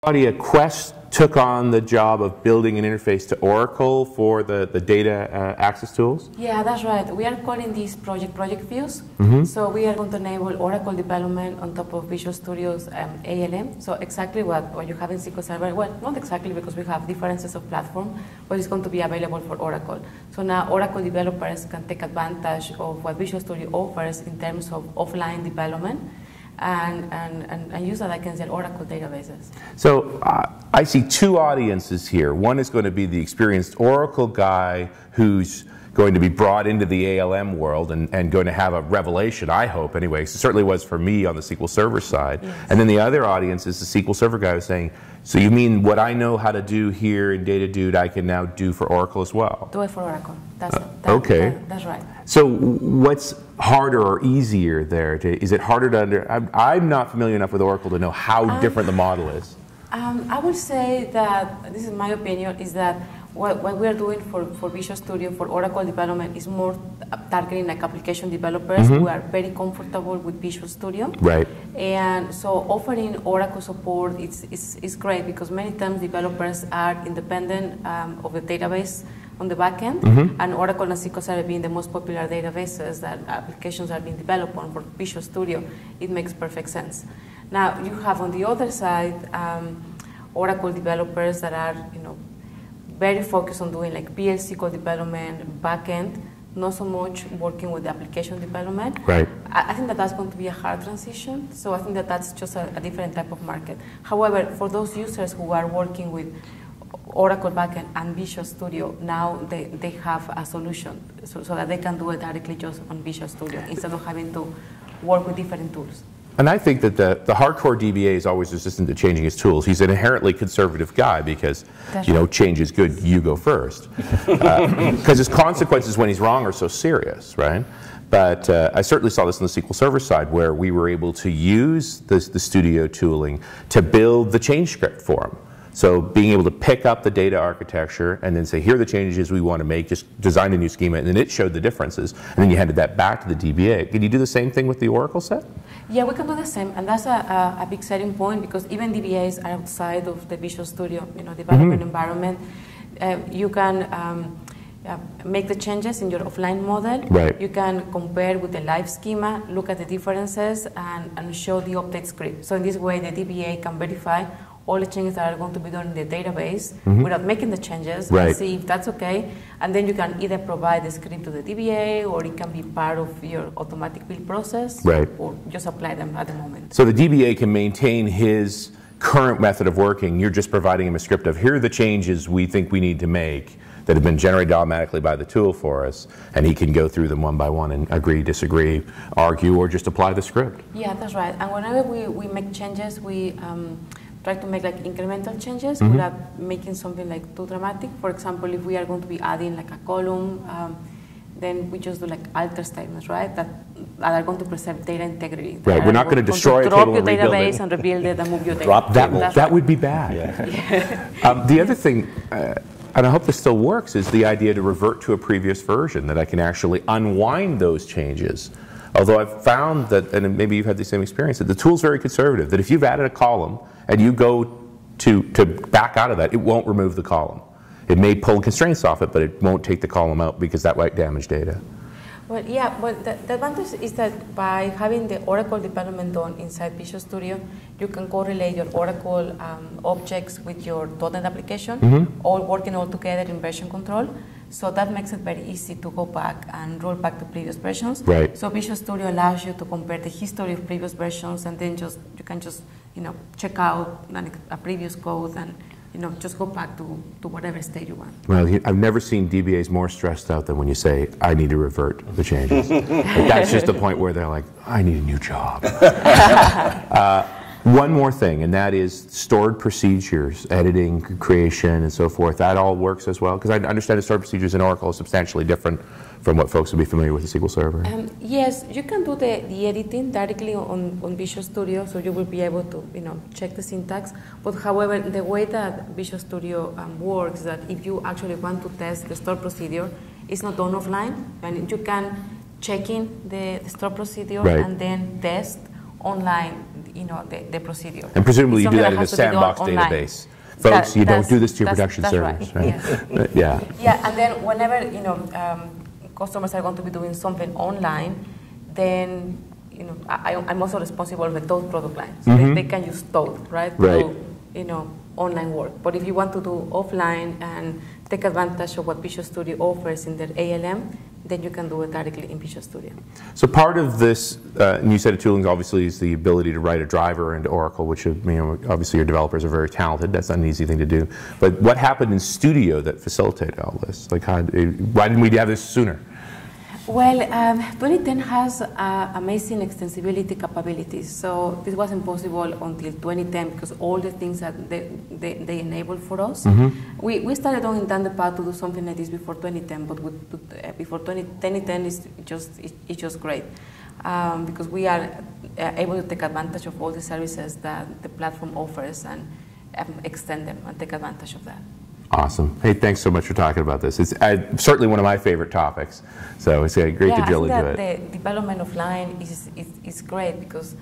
Claudia, Quest took on the job of building an interface to Oracle for the data access tools? Yeah, that's right. We are calling this project views. So we are going to enable Oracle development on top of Visual Studio's ALM. So exactly what you have in SQL Server, well, not exactly because we have differences of platform, but it's going to be available for Oracle. So now Oracle developers can take advantage of what Visual Studio offers in terms of offline development and use that against their Oracle databases. So I see two audiences here. One is going to be the experienced Oracle guy who's going to be brought into the ALM world and going to have a revelation, I hope anyway. It certainly was for me on the SQL Server side. Yes. And then the other audience is the SQL Server guy who's saying, so you mean what I know how to do here in DataDude, I can now do for Oracle as well? Do it for Oracle. That's right. So what's harder or easier there? Is it harder to I'm not familiar enough with Oracle to know how different the model is. I would say that, this is my opinion, is that what we are doing for Visual Studio, for Oracle development, is more targeting like application developers who are very comfortable with Visual Studio. Right. And so offering Oracle support is great because many times developers are independent of the database on the back end, and Oracle and SQL Server being the most popular databases that applications are being developed on for Visual Studio, it makes perfect sense. Now you have on the other side Oracle developers that are very focused on doing like PL SQL development back end, not so much working with the application development. Right. I think that that's going to be a hard transition. So I think that that's just a different type of market. However, for those users who are working with Oracle backend and Visual Studio, now they have a solution so that they can do it directly just on Visual Studio instead of having to work with different tools. And I think that the hardcore DBA is always resistant to changing his tools. He's an inherently conservative guy because, change is good, you go first. Because his consequences when he's wrong are so serious, right? But I certainly saw this on the SQL Server side where we were able to use the Studio tooling to build the change script for him. So being able to pick up the data architecture and then say, here are the changes we want to make, just design a new schema, and then it showed the differences, and then you handed that back to the DBA. Can you do the same thing with the Oracle set? Yeah, we can do the same, and that's a big selling point because even DBAs are outside of the Visual Studio, development environment. You can make the changes in your offline model. Right. You can compare with the live schema, look at the differences, and show the update script. So in this way, the DBA can verify all the changes that are going to be done in the database without making the changes and see if that's okay. And then you can either provide the script to the DBA or it can be part of your automatic build process or just apply them at the moment. So the DBA can maintain his current method of working. You're just providing him a script of here are the changes we think we need to make that have been generated automatically by the tool for us, and he can go through them one by one and agree, disagree, argue, or just apply the script. Yeah, that's right. And whenever we make changes, we try to make like incremental changes without making something like too dramatic. For example, if we are going to be adding like a column, then we just do like alter statements, right? That are going to preserve data integrity. Right. We're not going to destroy a table and rebuild it. Drop your database and rebuild it and move your data. Drop that. That would be bad. Yeah. The other thing, and I hope this still works, is the idea to revert to a previous version, that I can actually unwind those changes. Although I've found that, and maybe you've had the same experience, that the tool's very conservative, that if you've added a column and you go to back out of that, it won't remove the column. It may pull constraints off it, but it won't take the column out because that might damage data. Well, yeah, but the advantage is that by having the Oracle development done inside Visual Studio, you can correlate your Oracle objects with your .NET application, all working all together in version control. So that makes it very easy to go back and roll back to previous versions. Right. So Visual Studio allows you to compare the history of previous versions, and then you can just check out a previous code and just go back to whatever state you want. Well, I've never seen DBAs more stressed out than when you say, I need to revert the changes. That's just the point where they're like, I need a new job. One more thing, and that is stored procedures, editing, creation, and so forth. That all works as well? Because I understand the stored procedures in Oracle is substantially different from what folks would be familiar with the SQL Server. Yes, you can do the editing directly on Visual Studio, so you will be able to check the syntax. But however, the way that Visual Studio works is that if you actually want to test the stored procedure, it's not done offline, and you can check in the stored procedure and then test online the procedure. And presumably you do that in a has to be done sandbox online. database. Folks, you don't do this to your production that's servers, right? right? Yes. Yeah. Yeah, and then whenever customers are going to be doing something online, then I'm also responsible for Toad product line. So they can use Toad, right? Right. To, online work. But if you want to do offline and take advantage of what Visual Studio offers in their ALM, then you can do it directly in Visual Studio. So part of this new set of toolings obviously is the ability to write a driver into Oracle, which obviously your developers are very talented. That's not an easy thing to do. But what happened in Studio that facilitated all this? Like, why didn't we have this sooner? Well, 2010 has amazing extensibility capabilities. So this wasn't possible until 2010 because all the things that they enabled for us. We started on down the path to do something like this before 2010, but before 2010 it's just great because we are able to take advantage of all the services that the platform offers and extend them and take advantage of that. Awesome. Hey, thanks so much for talking about this. It's certainly one of my favorite topics, so it's great to drill into it. The development offline is great because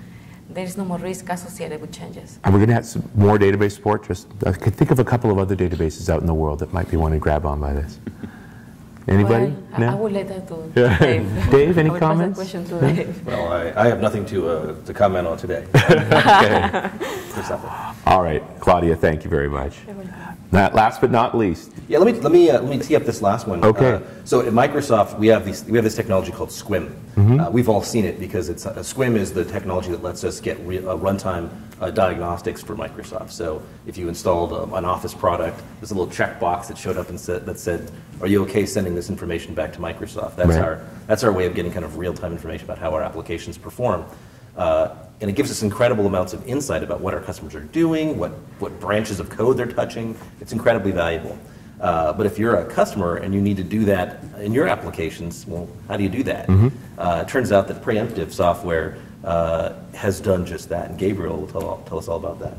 there is no more risk associated with changes. And we're going to have some more database support. I could think of a couple of other databases out in the world that might be wanting to grab on by this. Anybody? Well, no? I would let that to Dave. Dave, any I would comments? pass that question to Dave. Well, I have nothing to comment on today. Okay. There's nothing. All right, Claudia, thank you very much. Last but not least. Yeah, let me tee up this last one. Okay. So at Microsoft, we have this technology called SQUIM. We've all seen it because SQUIM is the technology that lets us get runtime diagnostics for Microsoft. So if you installed an Office product, there's a little checkbox that showed up and that said, "Are you okay sending this information back to Microsoft?" That's our way of getting kind of real-time information about how our applications perform. And it gives us incredible amounts of insight about what our customers are doing, what branches of code they're touching. It's incredibly valuable. But if you're a customer and you need to do that in your applications, well, how do you do that? It turns out that preemptive software has done just that, and Gabriel will tell us all about that.